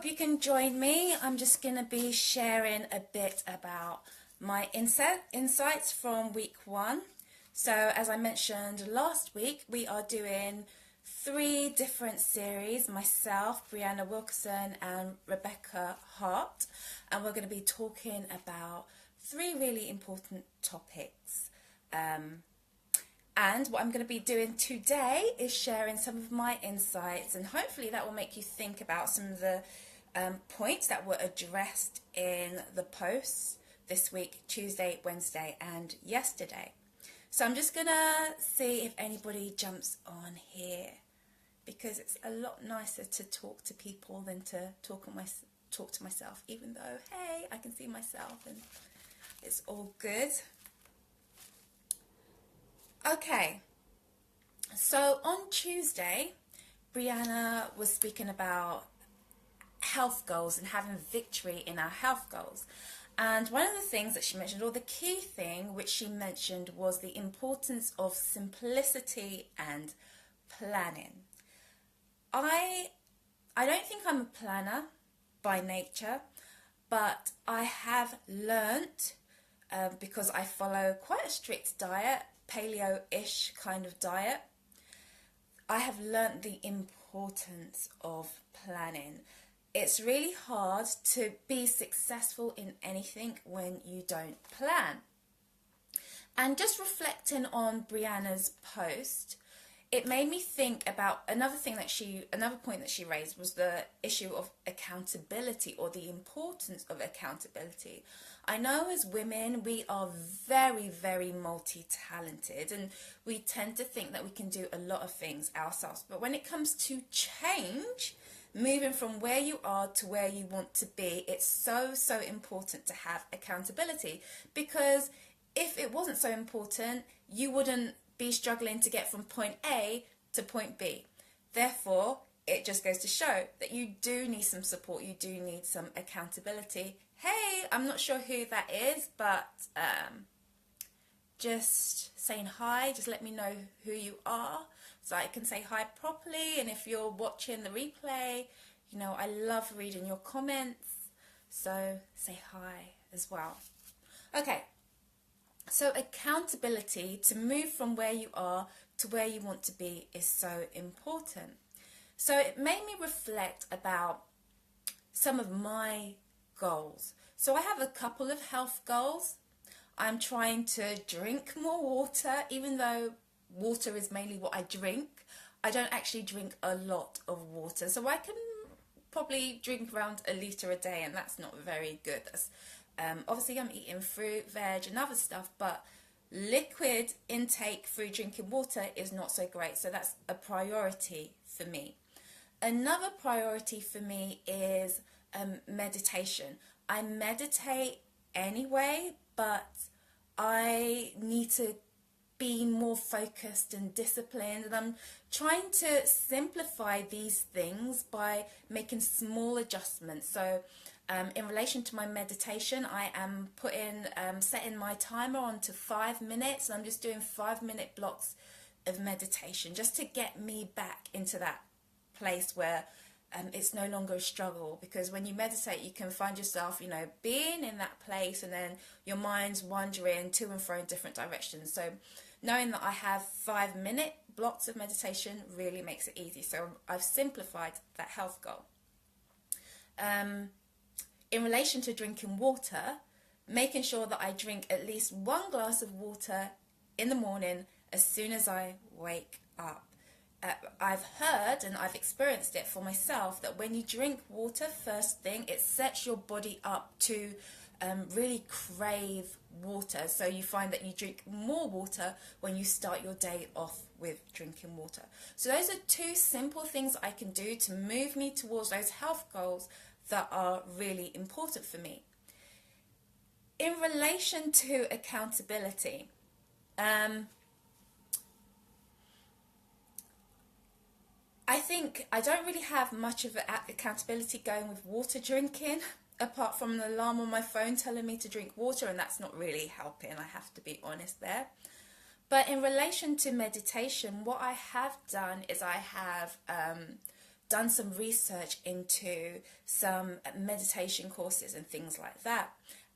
hope you can join me. I'm just going to be sharing a bit about my insights from week 1. So as I mentioned last week, we are doing 3 different series, myself, Brianna Wilkerson and Rebecca Hart, and we're going to be talking about 3 really important topics. And what I'm going to be doing today is sharing some of my insights, and hopefully that will make you think about some of the points that were addressed in the posts this week, Tuesday, Wednesday and yesterday. So I'm just going to see if anybody jumps on here, because it's a lot nicer to talk to people than to talk to myself, even though, hey, I can see myself and it's all good. Okay, so on Tuesday, Brianna was speaking about health goals and having victory in our health goals. And one of the things that she mentioned, or the key thing which she mentioned, was the importance of simplicity and planning. I don't think I'm a planner by nature, but I have learnt, because I follow quite a strict diet, paleo-ish kind of diet, I have learnt the importance of planning. It's really hard to be successful in anything when you don't plan. And just reflecting on Brianna's post, it made me think about another point that she raised was the issue of accountability, or the importance of accountability. I know as women we are very, very multi-talented, and we tend to think that we can do a lot of things ourselves. But when it comes to change, moving from where you are to where you want to be, it's so important to have accountability, because if it wasn't so important, you wouldn't be struggling to get from point A to point B. Therefore, it just goes to show that you do need some support, you do need some accountability. Hey, I'm not sure who that is, but just saying hi, just let me know who you are so I can say hi properly. And if you're watching the replay, you know, I love reading your comments, so say hi as well. Okay, so accountability, to move from where you are to where you want to be, is so important. So it made me reflect about some of my goals. So I have a couple of health goals. I'm trying to drink more water, even though water is mainly what I drink. I don't actually drink a lot of water, so I can probably drink around a litre a day, and that's not very good. Obviously I'm eating fruit, veg and other stuff, but liquid intake through drinking water is not so great, so that's a priority for me. Another priority for me is meditation. I meditate anyway, but I need to be more focused and disciplined, and I'm trying to simplify these things by making small adjustments. So in relation to my meditation, I am setting my timer on to 5 minutes, and I'm just doing 5-minute blocks of meditation just to get me back into that place where it's no longer a struggle. Because when you meditate, you can find yourself, you know, being in that place, and then your mind's wandering to and fro in different directions. So knowing that I have 5-minute blocks of meditation really makes it easy. So I've simplified that health goal. In relation to drinking water, making sure that I drink at least 1 glass of water in the morning as soon as I wake up. I've heard and I've experienced it for myself that when you drink water first thing, it sets your body up to really crave water. So you find that you drink more water when you start your day off with drinking water. So those are 2 simple things I can do to move me towards those health goals that are really important for me. In relation to accountability, I think I don't really have much of an accountability going with water drinking, apart from an alarm on my phone telling me to drink water, and that's not really helping, I have to be honest there. But in relation to meditation, what I have done is I have done some research into some meditation courses and things like that.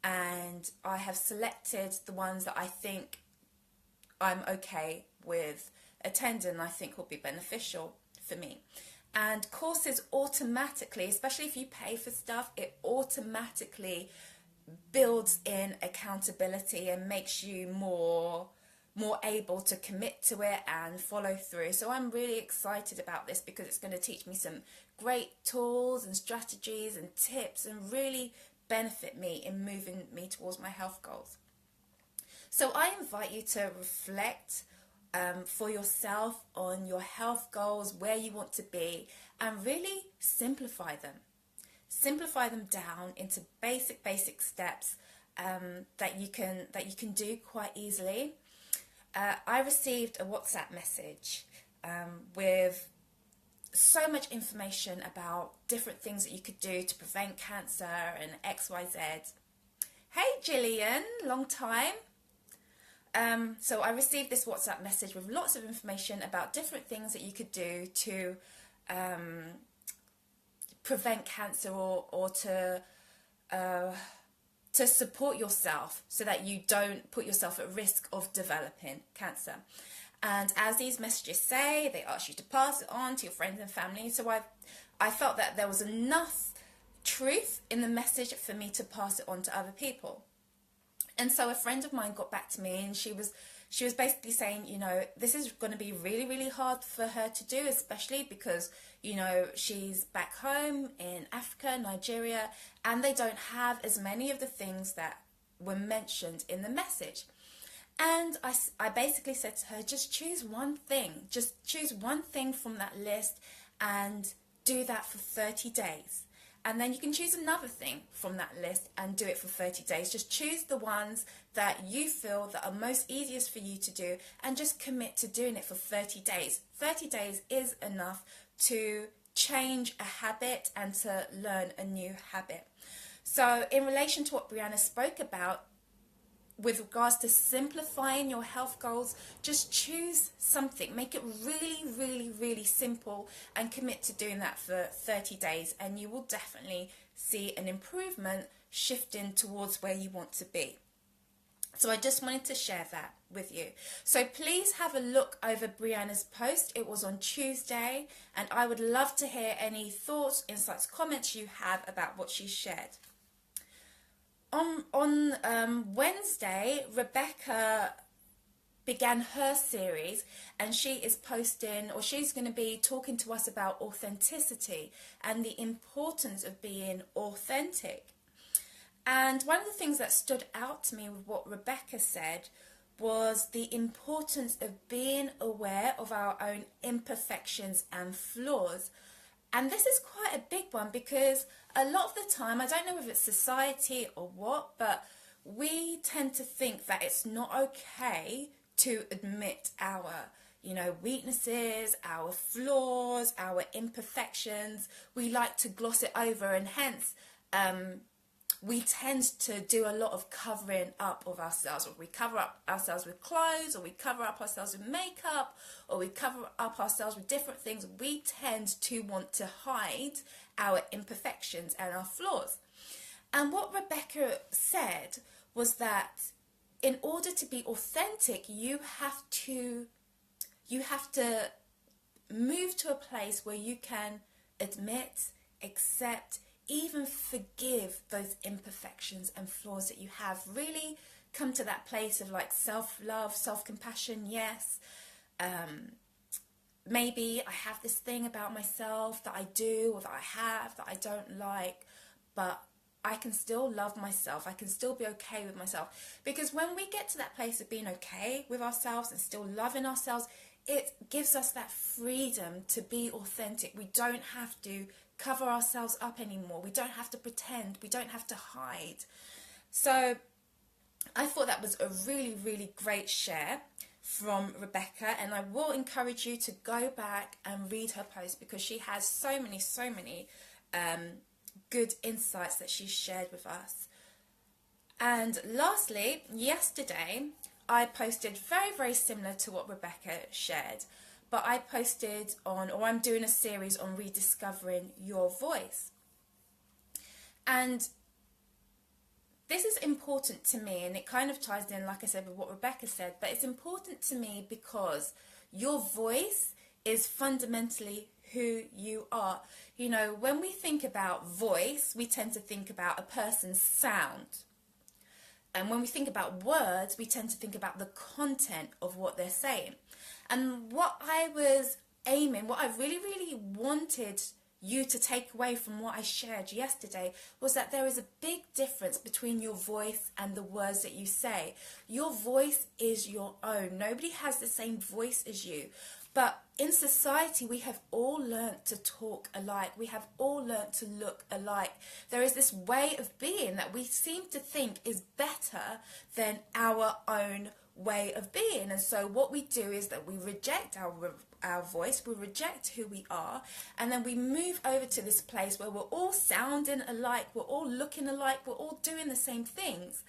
And I have selected the ones that I think I'm okay with attending, I think will be beneficial for me. And courses automatically, especially if you pay for stuff, it automatically builds in accountability and makes you more able to commit to it and follow through. So I'm really excited about this because it's going to teach me some great tools and strategies and tips and really benefit me in moving me towards my health goals. So I invite you to reflect for yourself on your health goals, where you want to be, and really simplify them. Simplify them down into basic steps that you can do quite easily. I received a WhatsApp message with so much information about different things that you could do to prevent cancer and XYZ. Hey Gillian, long time. So I received this WhatsApp message with lots of information about different things that you could do to prevent cancer or to support yourself so that you don't put yourself at risk of developing cancer. And as these messages say, they ask you to pass it on to your friends and family. So I felt that there was enough truth in the message for me to pass it on to other people. And so a friend of mine got back to me, and she was basically saying, you know, this is going to be really, really hard for her to do, especially because, you know, she's back home in Africa, Nigeria, and they don't have as many of the things that were mentioned in the message. And I basically said to her, just choose one thing. Just choose one thing from that list and do that for 30 days. And then you can choose another thing from that list and do it for 30 days. Just choose the ones that you feel that are most easiest for you to do and just commit to doing it for 30 days. 30 days is enough to change a habit and to learn a new habit. So in relation to what Brianna spoke about, with regards to simplifying your health goals, just choose something. Make it really, really, really simple and commit to doing that for 30 days, and you will definitely see an improvement shifting towards where you want to be. So I just wanted to share that with you. So please have a look over Brianna's post. It was on Tuesday, and I would love to hear any thoughts, insights, comments you have about what she shared. On Wednesday, Rebecca began her series, and she is posting, or she's going to be talking to us about authenticity and the importance of being authentic. And one of the things that stood out to me with what Rebecca said was the importance of being aware of our own imperfections and flaws. And this is quite a big one, because a lot of the time, I don't know if it's society or what, but we tend to think that it's not okay to admit our, you know, weaknesses, our flaws, our imperfections. We like to gloss it over, and hence we tend to do a lot of covering up of ourselves. Or we cover up ourselves with clothes, or we cover up ourselves with makeup, or we cover up ourselves with different things. We tend to want to hide our imperfections and our flaws. And what Rebecca said was that in order to be authentic, you have to move to a place where you can admit, accept, even forgive those imperfections and flaws that you have. Really come to that place of like self-love, self-compassion. Yes, maybe I have this thing about myself that I do, or that I have, that I don't like, but I can still love myself. I can still be okay with myself. Because when we get to that place of being okay with ourselves and still loving ourselves, it gives us that freedom to be authentic. We don't have to cover ourselves up anymore. We don't have to pretend. We don't have to hide. So I thought that was a really, really great share from Rebecca, and I will encourage you to go back and read her post, because she has so many good insights that she shared with us. And lastly, yesterday I posted very, very similar to what Rebecca shared, but I posted on, or I'm doing a series on rediscovering your voice. And this is important to me, and it kind of ties in, like I said, with what Rebecca said, but it's important to me because your voice is fundamentally who you are. You know, when we think about voice, we tend to think about a person's sound. And when we think about words, we tend to think about the content of what they're saying. And what I was aiming, what I really, really wanted you to take away from what I shared yesterday was that there is a big difference between your voice and the words that you say. Your voice is your own. Nobody has the same voice as you. But in society, we have all learnt to talk alike. We have all learnt to look alike. There is this way of being that we seem to think is better than our own way of being. And so what we do is that we reject our voice, we reject who we are, and then we move over to this place where we're all sounding alike, we're all looking alike, we're all doing the same things.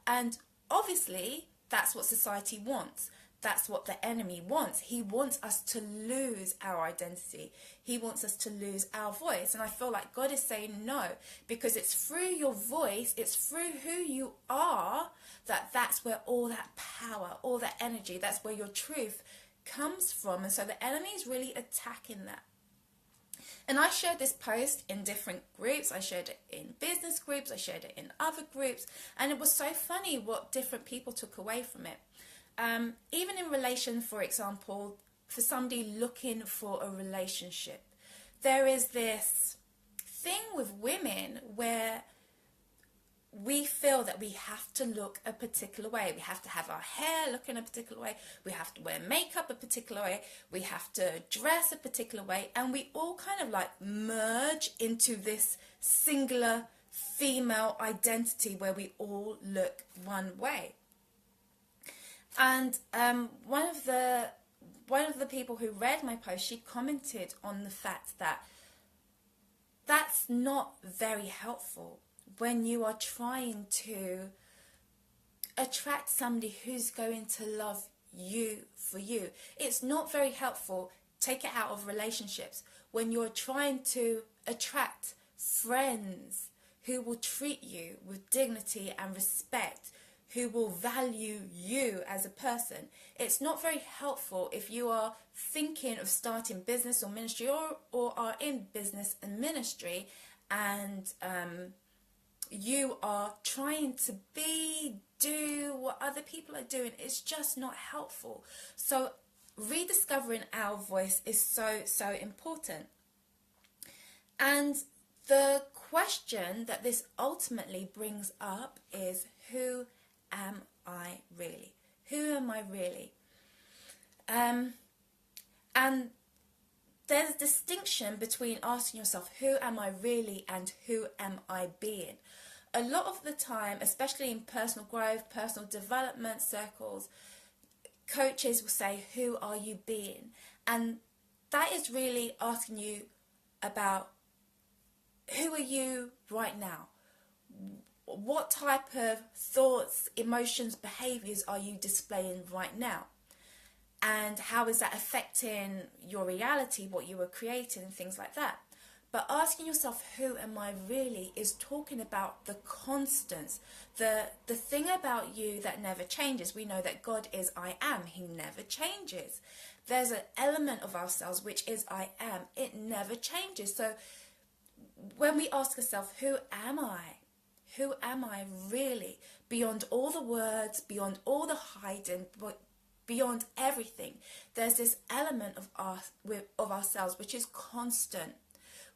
And obviously, that's what society wants. That's what the enemy wants. He wants us to lose our identity. He wants us to lose our voice. And I feel like God is saying no, because it's through your voice, it's through who you are, that's where all that power, all that energy, that's where your truth comes from. And so the enemy is really attacking that. And I shared this post in different groups. I shared it in business groups. I shared it in other groups. And it was so funny what different people took away from it. Even in relation, for example, for somebody looking for a relationship, there is this thing with women where we feel that we have to look a particular way. We have to have our hair look in a particular way. We have to wear makeup a particular way. We have to dress a particular way. And we all kind of like merge into this singular female identity where we all look one way. And one of the people who read my post, she commented on the fact that that's not very helpful when you are trying to attract somebody who's going to love you for you. It's not very helpful, take it out of relationships, when you're trying to attract friends who will treat you with dignity and respect, who will value you as a person. It's not very helpful if you are thinking of starting business or ministry, or are in business and ministry, and you are trying to do what other people are doing. It's just not helpful. So rediscovering our voice is so, so important. And the question that this ultimately brings up is, who am I really? Who am I really? And there's a distinction between asking yourself, who am I really, and who am I being? A lot of the time, especially in personal growth, personal development circles, coaches will say, who are you being? And that is really asking you about, who are you right now? What type of thoughts, emotions, behaviors are you displaying right now? And how is that affecting your reality, what you were creating, and things like that? But asking yourself, who am I really, is talking about the constants, the thing about you that never changes. We know that God is I am. He never changes. There's an element of ourselves which is I am. It never changes. So when we ask ourselves, who am I? Who am I really? Beyond all the words, beyond all the hiding, beyond everything, there's this element of ourselves which is constant,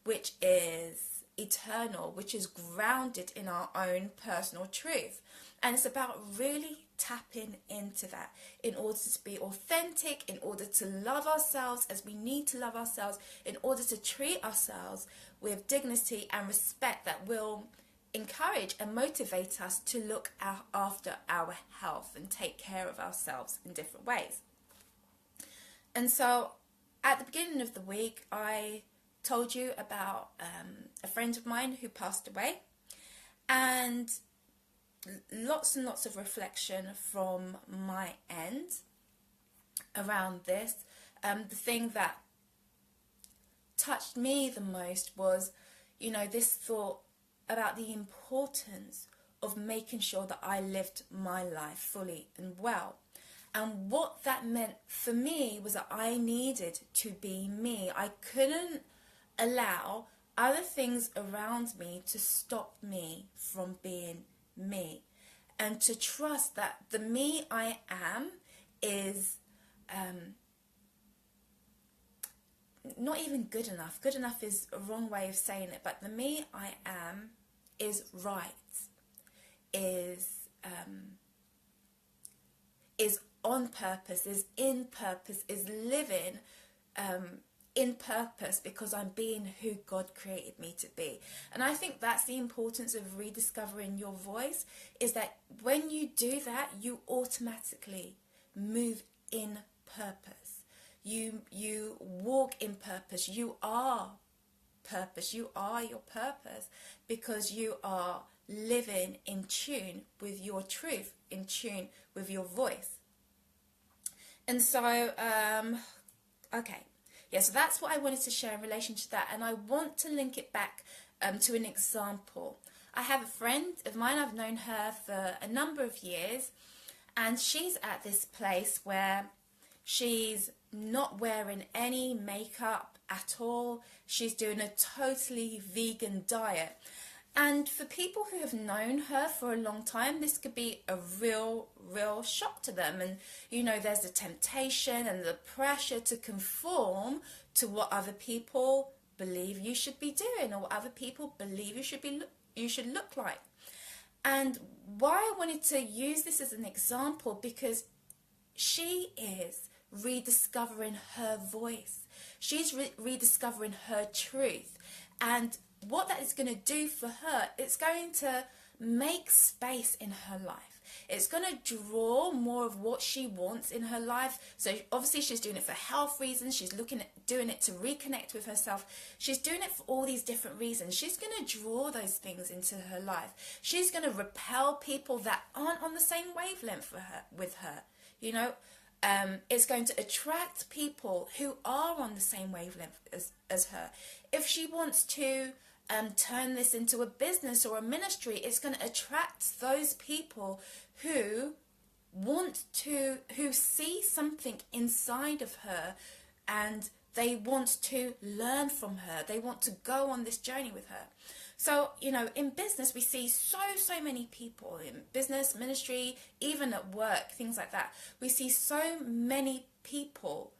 which is eternal, which is grounded in our own personal truth. And it's about really tapping into that in order to be authentic, in order to love ourselves as we need to love ourselves, in order to treat ourselves with dignity and respect that will encourage and motivate us to look after our health and take care of ourselves in different ways. And so at the beginning of the week, I told you about a friend of mine who passed away, and lots and lots of reflection from my end around this. the thing that touched me the most was, this thought about the importance of making sure that I lived my life fully and well. And what that meant for me was that I needed to be me. I couldn't allow other things around me to stop me from being me. And to trust that the me I am is not even good enough. Good enough is a wrong way of saying it, but the me I am is right, is on purpose, is in purpose, is living in purpose, because I'm being who God created me to be. And I think that's the importance of rediscovering your voice, is that when you do that, you automatically move in purpose. You walk in purpose. You are purpose. You are your purpose, because you are living in tune with your truth, in tune with your voice. And so, okay. Yeah, so that's what I wanted to share in relation to that. And I want to link it back to an example. I have a friend of mine, I've known her for a number of years, and she's at this place where she's not wearing any makeup at all. She's doing a totally vegan diet. And for people who have known her for a long time, this could be a real shock to them. And, there's the temptation and the pressure to conform to what other people believe you should be doing, or what other people believe you should look like. And why I wanted to use this as an example, because she is rediscovering her voice. She's rediscovering her truth. And what that is going to do for her, it's going to make space in her life. It's going to draw more of what she wants in her life. So obviously she's doing it for health reasons. She's doing it to reconnect with herself. She's doing it for all these different reasons. She's going to draw those things into her life. She's going to repel people that aren't on the same wavelength with her. It's going to attract people who are on the same wavelength as her. If she wants to turn this into a business or a ministry, it's going to attract those people who see something inside of her, and they want to learn from her. They want to go on this journey with her. So, in business, we see so many people in business, ministry, even at work, things like that. We see so many people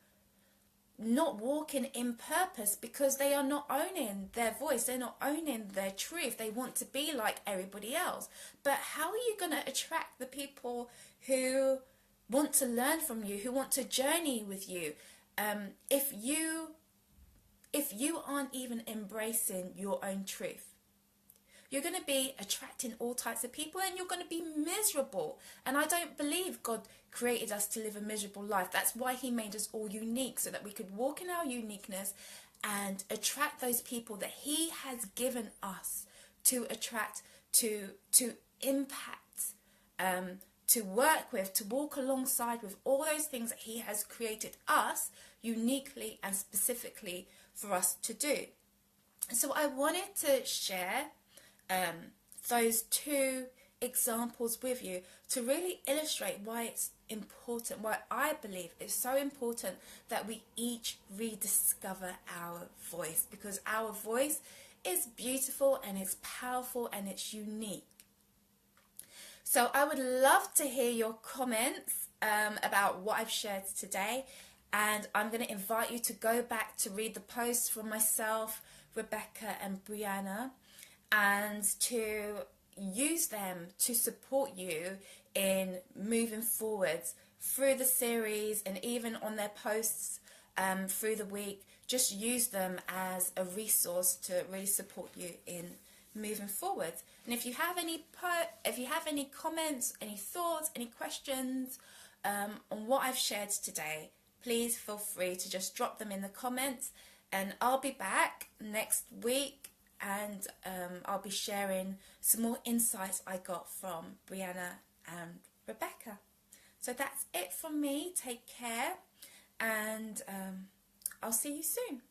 not walking in purpose because they are not owning their voice. They're not owning their truth. They want to be like everybody else. But how are you going to attract the people who want to learn from you, who want to journey with you, if you aren't even embracing your own truth? You're going to be attracting all types of people, and you're going to be miserable. And I don't believe God created us to live a miserable life. That's why he made us all unique, so that we could walk in our uniqueness and attract those people that he has given us to attract, to impact, to work with, to walk alongside with, all those things that he has created us uniquely and specifically for us to do. So I wanted to share those two examples with you to really illustrate why it's important, why I believe it's so important that we each rediscover our voice, because our voice is beautiful and it's powerful and it's unique. So I would love to hear your comments about what I've shared today, and I'm going to invite you to go back to read the posts from myself, Rebecca and Brianna, and to use them to support you in moving forwards through the series, and even on their posts through the week. Just use them as a resource to really support you in moving forward. And if you have any comments, any thoughts, any questions on what I've shared today, please feel free to just drop them in the comments, and I'll be back next week, and I'll be sharing some more insights I got from Brianna and Rebecca. So that's it from me. Take care, and I'll see you soon.